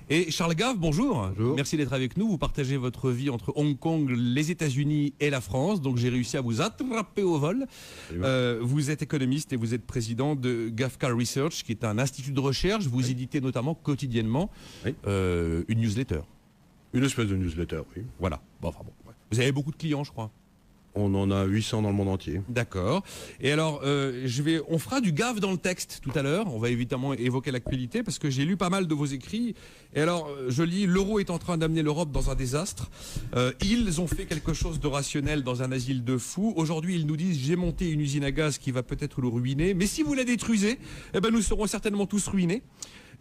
Et Charles Gave, bonjour. Bonjour. Merci d'être avec nous. Vous partagez votre vie entre Hong Kong, les États-Unis et la France. Donc j'ai réussi à vous attraper au vol. Vous êtes économiste et vous êtes président de Gavekar Research, qui est un institut de recherche. Vous éditez notamment quotidiennement une newsletter. Une espèce de newsletter, oui. Voilà. Bon. Vous avez beaucoup de clients, je crois. On en a 800 dans le monde entier. D'accord. Et alors, on fera du gave dans le texte tout à l'heure. On va évidemment évoquer l'actualité parce que j'ai lu pas mal de vos écrits. Et alors, je lis, l'euro est en train d'amener l'Europe dans un désastre. Ils ont fait quelque chose de rationnel dans un asile de fous. Aujourd'hui, ils nous disent, j'ai monté une usine à gaz qui va peut-être le ruiner. Mais si vous la détruisez, nous serons certainement tous ruinés.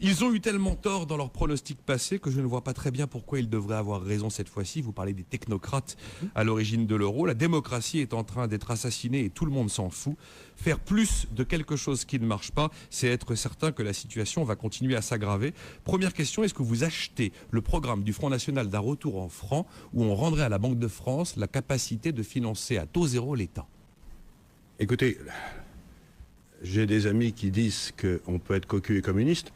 Ils ont eu tellement tort dans leurs pronostics passés que je ne vois pas très bien pourquoi ils devraient avoir raison cette fois-ci. Vous parlez des technocrates à l'origine de l'euro. La démocratie est en train d'être assassinée et tout le monde s'en fout. Faire plus de quelque chose qui ne marche pas, c'est être certain que la situation va continuer à s'aggraver. Première question, est-ce que vous achetez le programme du Front National d'un retour en francs où on rendrait à la Banque de France la capacité de financer à taux zéro l'État? Écoutez, j'ai des amis qui disent qu'on peut être cocu et communiste.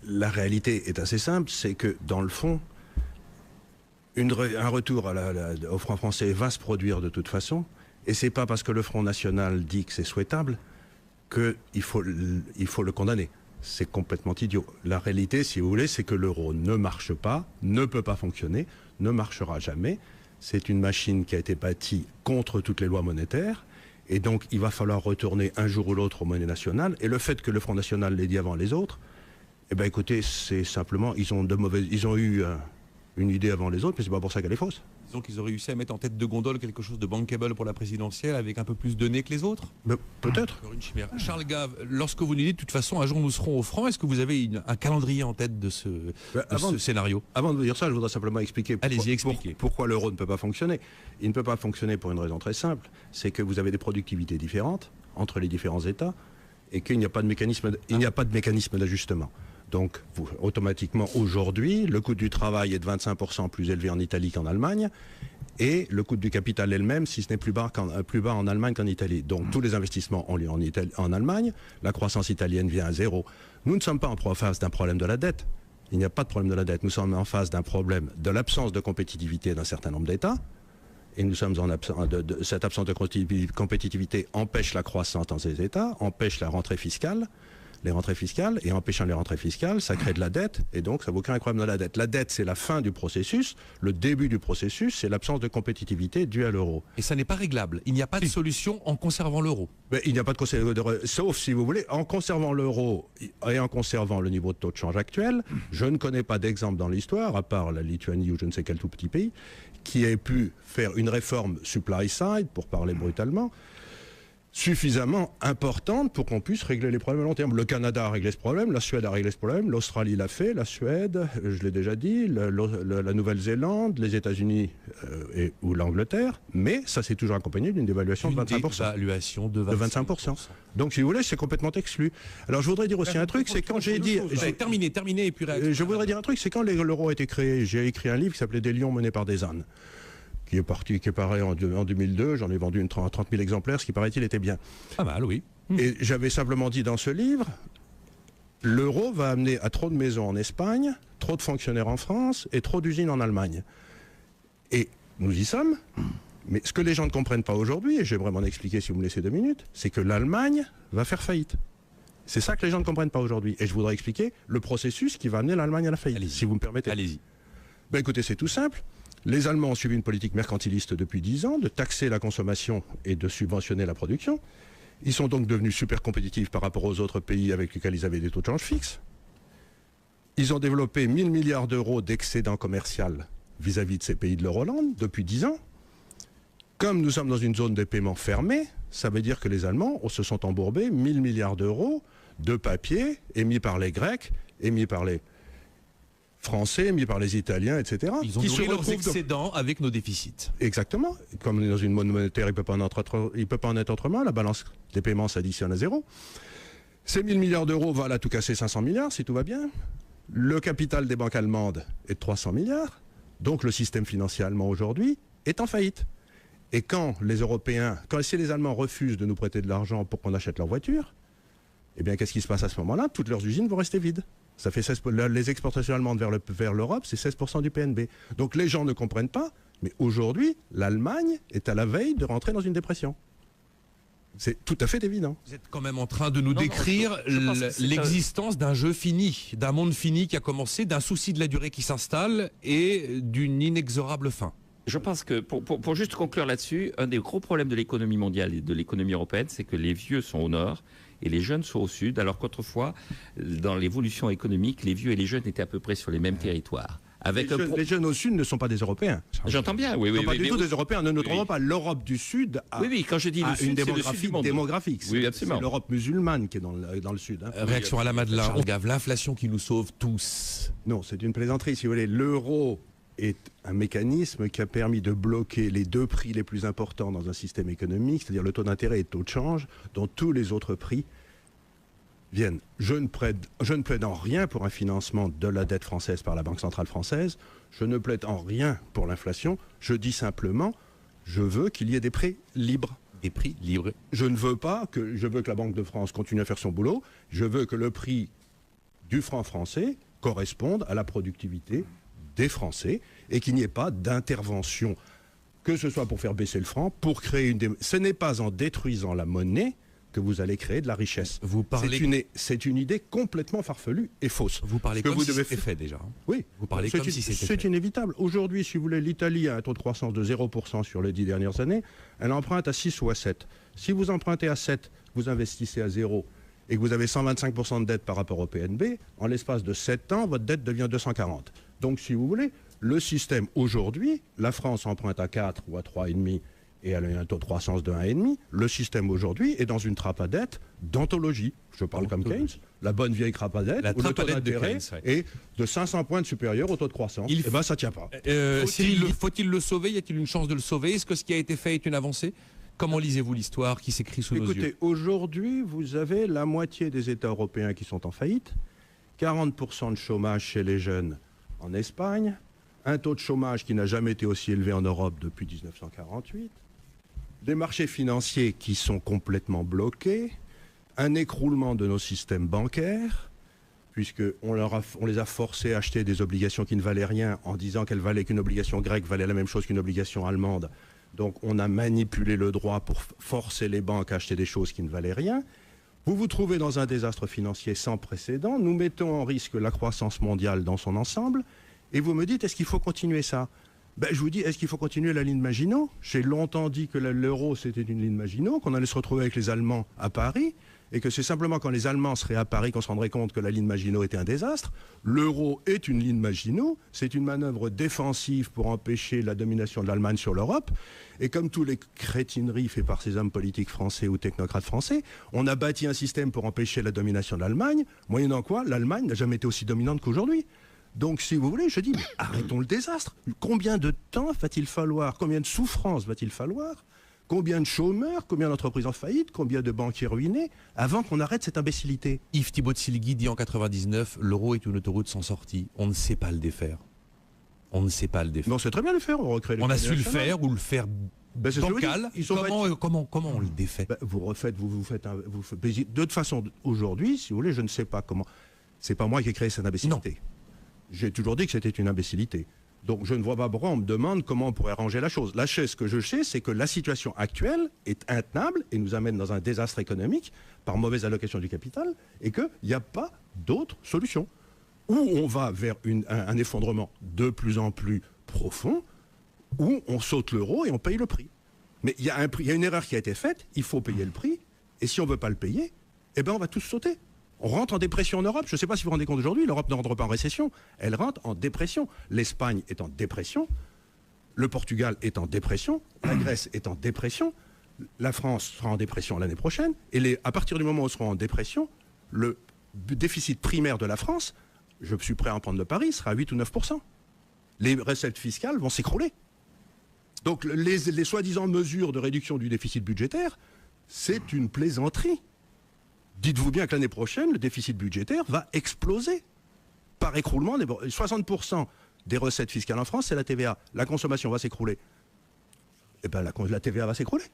La réalité est assez simple, c'est que dans le fond, un retour au franc français va se produire de toute façon, et c'est pas parce que le Front National dit que c'est souhaitable qu'il faut le condamner. C'est complètement idiot. La réalité, si vous voulez, c'est que l'euro ne marche pas, ne peut pas fonctionner, ne marchera jamais. C'est une machine qui a été bâtie contre toutes les lois monétaires, et donc il va falloir retourner un jour ou l'autre aux monnaies nationales, et le fait que le Front National l'ait dit avant les autres, écoutez, c'est simplement, ils ont eu une idée avant les autres, mais c'est pas pour ça qu'elle est fausse. Disons qu'ils ont réussi à mettre en tête de gondole quelque chose de bankable pour la présidentielle avec un peu plus de nez que les autres. Peut-être. Une chimère. Charles Gave, lorsque vous nous dites de toute façon un jour nous serons au franc, est-ce que vous avez un calendrier en tête de ce scénario? Avant de vous dire ça, je voudrais simplement expliquer pourquoi l'euro ne peut pas fonctionner. Il ne peut pas fonctionner pour une raison très simple, c'est que vous avez des productivités différentes entre les différents États et qu'il n'y a pas de mécanisme d'ajustement. Donc, automatiquement, aujourd'hui, le coût du travail est de 25% plus élevé en Italie qu'en Allemagne, et le coût du capital elle-même, si ce n'est plus bas en Allemagne qu'en Italie. Donc, tous les investissements ont lieu en Allemagne, la croissance italienne vient à zéro. Nous ne sommes pas en face d'un problème de la dette. Il n'y a pas de problème de la dette. Nous sommes en face d'un problème de l'absence de compétitivité d'un certain nombre d'États, et nous sommes cette absence de compétitivité empêche la croissance dans ces États, empêche les rentrées fiscales, et empêchant les rentrées fiscales, ça crée de la dette, et donc ça vaut aucun problème de la dette. La dette, c'est la fin du processus. Le début du processus, c'est l'absence de compétitivité due à l'euro. Et ça n'est pas réglable. Il n'y a pas de solution en conservant l'euro. Il n'y a pas sauf si vous voulez, en conservant l'euro et en conservant le niveau de taux de change actuel. Je ne connais pas d'exemple dans l'histoire, à part la Lituanie ou je ne sais quel tout petit pays, qui ait pu faire une réforme supply side, pour parler brutalement, suffisamment importante pour qu'on puisse régler les problèmes à long terme. Le Canada a réglé ce problème, la Suède a réglé ce problème, l'Australie l'a fait, la Suède, je l'ai déjà dit, la Nouvelle-Zélande, les États-Unis ou l'Angleterre, mais ça s'est toujours accompagné d'une dévaluation de 25%. Dévaluation de 25%. Donc, si vous voulez, c'est complètement exclu. Alors, je voudrais dire aussi un truc, c'est quand j'ai dit... Terminé, et puis... Je voudrais dire un truc, c'est quand l'euro a été créé, j'ai écrit un livre qui s'appelait « Des lions menés par des ânes ». Qui est paru en 2002, j'en ai vendu 30 000 exemplaires, ce qui paraît-il était bien. Pas mal, oui. Et j'avais simplement dit dans ce livre, l'euro va amener à trop de maisons en Espagne, trop de fonctionnaires en France et trop d'usines en Allemagne. Et nous y sommes, mais ce que les gens ne comprennent pas aujourd'hui, et j'aimerais m'en expliquer si vous me laissez 2 minutes, c'est que l'Allemagne va faire faillite. C'est ça que les gens ne comprennent pas aujourd'hui. Et je voudrais expliquer le processus qui va amener l'Allemagne à la faillite, si vous me permettez. Allez-y. Écoutez, c'est tout simple. Les Allemands ont suivi une politique mercantiliste depuis 10 ans, de taxer la consommation et de subventionner la production. Ils sont donc devenus super compétitifs par rapport aux autres pays avec lesquels ils avaient des taux de change fixes. Ils ont développé 1000 milliards d'euros d'excédent commercial vis-à-vis de ces pays de l'Euroland depuis 10 ans. Comme nous sommes dans une zone de paiement fermée, ça veut dire que les Allemands se sont embourbés 1000 milliards d'euros de papier émis par les Grecs, émis par les Français, mis par les Italiens, etc. Ils ont nourri leurs excédents avec nos déficits. Exactement. Comme on est dans une monnaie monétaire, il ne peut pas en être autrement. La balance des paiements s'additionne à zéro. Ces 1000 milliards d'euros valent à tout casser 500 milliards, si tout va bien. Le capital des banques allemandes est de 300 milliards. Donc le système financier allemand aujourd'hui est en faillite. Et si les Allemands refusent de nous prêter de l'argent pour qu'on achète leur voiture, eh bien, qu'est-ce qui se passe à ce moment-là? Toutes leurs usines vont rester vides. Ça fait les exportations allemandes vers l'Europe, c'est 16% du PNB. Donc les gens ne comprennent pas, mais aujourd'hui, l'Allemagne est à la veille de rentrer dans une dépression. C'est tout à fait évident. Vous êtes quand même en train de nous décrire l'existence d'un jeu fini, d'un monde fini qui a commencé, d'un souci de la durée qui s'installe et d'une inexorable fin. Je pense que, pour juste conclure là-dessus, un des gros problèmes de l'économie mondiale et de l'économie européenne, c'est que les vieux sont au nord et les jeunes sont au sud, alors qu'autrefois, dans l'évolution économique, les vieux et les jeunes étaient à peu près sur les mêmes territoires. Les jeunes au sud ne sont pas des Européens. J'entends bien, oui. Ils ne sont pas du tout des Européens. Ne nous trompons pas. L'Europe du Sud a, quand je dis le sud, une démographie démographique. Oui, absolument. C'est l'Europe musulmane qui est dans le sud. Réaction à la Madeleine. On gave l'inflation qui nous sauve tous. Non, c'est une plaisanterie. Si vous voulez, l'euro est un mécanisme qui a permis de bloquer les deux prix les plus importants dans un système économique, c'est-à-dire le taux d'intérêt et le taux de change, dont tous les autres prix viennent. Je ne plaide en rien pour un financement de la dette française par la Banque centrale française. Je ne plaide en rien pour l'inflation. Je dis simplement, je veux qu'il y ait des prix libres. Des prix libres. Je veux que la Banque de France continue à faire son boulot. Je veux que le prix du franc français corresponde à la productivité des Français et qu'il n'y ait pas d'intervention, que ce soit pour faire baisser le franc, pour créer Ce n'est pas en détruisant la monnaie que vous allez créer de la richesse. C'est une idée complètement farfelue et fausse. Vous parlez comme si c'était fait déjà. Oui. Vous parlez comme si c'était fait. C'est inévitable. Aujourd'hui, si vous voulez, l'Italie a un taux de croissance de 0% sur les 10 dernières années. Elle emprunte à 6 ou à 7. Si vous empruntez à 7, vous investissez à 0 et que vous avez 125% de dette par rapport au PNB, en l'espace de 7 ans, votre dette devient 240. Donc, si vous voulez, le système aujourd'hui, la France emprunte à 4 ou à 3,5 et elle a un taux de croissance de 1,5. Le système aujourd'hui est dans une trappe à dette d'anthologie. Je parle comme Keynes, la bonne vieille trappe à dette, où le taux d'intérêt est de 500 points de supérieur au taux de croissance. Et bien, ça ne tient pas. Faut-il le sauver? Y a-t-il une chance de le sauver? Est-ce que ce qui a été fait est une avancée? Comment lisez-vous l'histoire qui s'écrit sous nos yeux? Écoutez, aujourd'hui, vous avez la moitié des États européens qui sont en faillite, 40% de chômage chez les jeunes en Espagne, un taux de chômage qui n'a jamais été aussi élevé en Europe depuis 1948, des marchés financiers qui sont complètement bloqués, un écroulement de nos systèmes bancaires, puisqu'on les a forcés à acheter des obligations qui ne valaient rien en disant qu'une obligation grecque valait la même chose qu'une obligation allemande. Donc on a manipulé le droit pour forcer les banques à acheter des choses qui ne valaient rien. Vous vous trouvez dans un désastre financier sans précédent. Nous mettons en risque la croissance mondiale dans son ensemble. Et vous me dites, est-ce qu'il faut continuer ça? Je vous dis, est-ce qu'il faut continuer la ligne Maginot? J'ai longtemps dit que l'euro, c'était une ligne Maginot, qu'on allait se retrouver avec les Allemands à Paris, et que c'est simplement quand les Allemands seraient à Paris qu'on se rendrait compte que la ligne Maginot était un désastre. L'euro est une ligne Maginot, c'est une manœuvre défensive pour empêcher la domination de l'Allemagne sur l'Europe. Et comme tous les crétineries faites par ces hommes politiques français ou technocrates français, on a bâti un système pour empêcher la domination de l'Allemagne, moyennant quoi l'Allemagne n'a jamais été aussi dominante qu'aujourd'hui. Donc, si vous voulez, je dis, mais arrêtons le désastre. Combien de temps va-t-il falloir? Combien de souffrances va-t-il falloir? Combien de chômeurs? Combien d'entreprises en faillite? Combien de banquiers ruinés? Avant qu'on arrête cette imbécilité. Yves Thibault-Silgui dit en 99, l'euro est une autoroute sans sortie. On ne sait pas le défaire. On ne sait pas le défaire. Non, c'est très bien le faire. On a su le faire ou le faire bancal. Comment on le défait? Vous faites de toute façon, aujourd'hui, si vous voulez, je ne sais pas comment. C'est pas moi qui ai créé cette imbécilité. Non. J'ai toujours dit que c'était une imbécilité. Donc je ne vois pas pourquoi on me demande comment on pourrait arranger la chose. Ce que je sais, c'est que la situation actuelle est intenable et nous amène dans un désastre économique par mauvaise allocation du capital et qu'il n'y a pas d'autre solution. Ou on va vers un effondrement de plus en plus profond, ou on saute l'euro et on paye le prix. Mais il y a une erreur qui a été faite, il faut payer le prix, et si on ne veut pas le payer, on va tous sauter. On rentre en dépression en Europe. Je ne sais pas si vous vous rendez compte aujourd'hui, l'Europe ne rentre pas en récession, elle rentre en dépression. L'Espagne est en dépression, le Portugal est en dépression, la Grèce est en dépression, la France sera en dépression l'année prochaine, et à partir du moment où on sera en dépression, le déficit primaire de la France, je suis prêt à en prendre le pari, sera à 8 ou 9%. Les recettes fiscales vont s'écrouler. Donc les soi-disant mesures de réduction du déficit budgétaire, c'est une plaisanterie. Dites-vous bien que l'année prochaine, le déficit budgétaire va exploser par écroulement. 60% des recettes fiscales en France, c'est la TVA. La consommation va s'écrouler. eh ben la TVA va s'écrouler.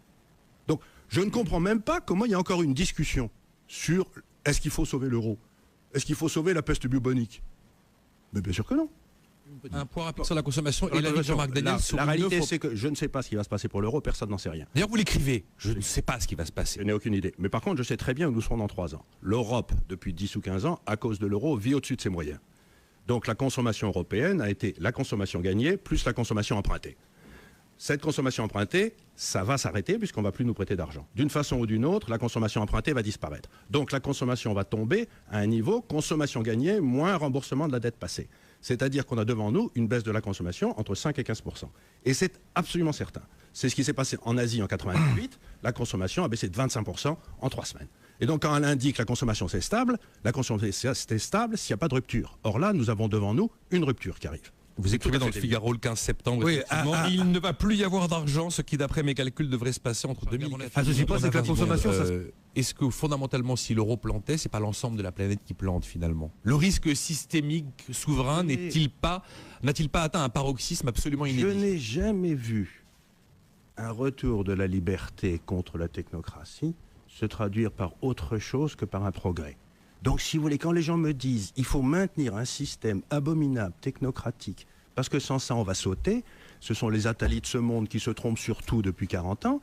Donc, je ne comprends même pas comment il y a encore une discussion sur est-ce qu'il faut sauver l'euro? Est-ce qu'il faut sauver la peste bubonique? Mais bien sûr que non. Un point rapide sur la consommation et l'avis de Jean-Marc Daniel. La réalité, c'est que je ne sais pas ce qui va se passer pour l'euro, personne n'en sait rien. D'ailleurs, vous l'écrivez, je ne sais pas ce qui va se passer. Je n'ai aucune idée. Mais par contre, je sais très bien où nous serons dans 3 ans. L'Europe, depuis 10 ou 15 ans, à cause de l'euro, vit au-dessus de ses moyens. Donc la consommation européenne a été la consommation gagnée plus la consommation empruntée. Cette consommation empruntée, ça va s'arrêter puisqu'on ne va plus nous prêter d'argent. D'une façon ou d'une autre, la consommation empruntée va disparaître. Donc la consommation va tomber à un niveau consommation gagnée moins remboursement de la dette passée. C'est-à-dire qu'on a devant nous une baisse de la consommation entre 5 et 15%. Et c'est absolument certain. C'est ce qui s'est passé en Asie en 1988. La consommation a baissé de 25% en 3 semaines. Et donc quand elle indique que la consommation c'est stable, la consommation c'est stable s'il n'y a pas de rupture. Or là, nous avons devant nous une rupture qui arrive. Vous écrivez dans le Figaro le 15 septembre, oui, il ne va plus y avoir d'argent, ce qui d'après mes calculs devrait se passer entre 2014 je suppose que la consommation... Est-ce que fondamentalement, si l'euro plantait, c'est pas l'ensemble de la planète qui plante finalement? Le risque systémique souverain n'a-t-il pas atteint un paroxysme absolument inédit? Je n'ai jamais vu un retour de la liberté contre la technocratie se traduire par autre chose que par un progrès. Donc, si vous voulez, quand les gens me disent il faut maintenir un système abominable, technocratique, parce que sans ça, on va sauter, ce sont les Attali de ce monde qui se trompent sur tout depuis 40 ans.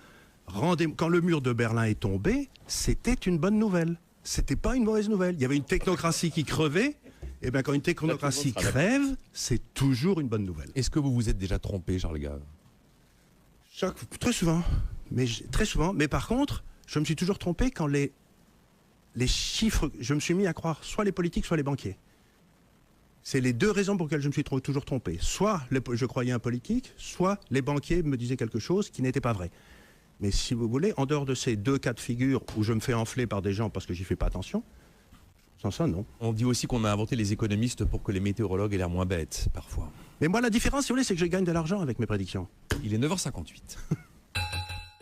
Quand le mur de Berlin est tombé, c'était une bonne nouvelle. C'était pas une mauvaise nouvelle. Il y avait une technocratie qui crevait. Et bien, quand une technocratie crève, c'est toujours une bonne nouvelle. Est-ce que vous vous êtes déjà trompé, Charles Gave? Très souvent. Très souvent. Mais par contre, je me suis toujours trompé quand les chiffres, je me suis mis à croire soit les politiques, soit les banquiers. C'est les 2 raisons pour lesquelles je me suis toujours trompé. Soit je croyais un politique, soit les banquiers me disaient quelque chose qui n'était pas vrai. Mais si vous voulez, en dehors de ces 2 cas de figure où je me fais enfler par des gens parce que j'y fais pas attention, sans ça, non. On dit aussi qu'on a inventé les économistes pour que les météorologues aient l'air moins bêtes, parfois. Mais moi, la différence, si vous voulez, c'est que je gagne de l'argent avec mes prédictions. Il est 9h58.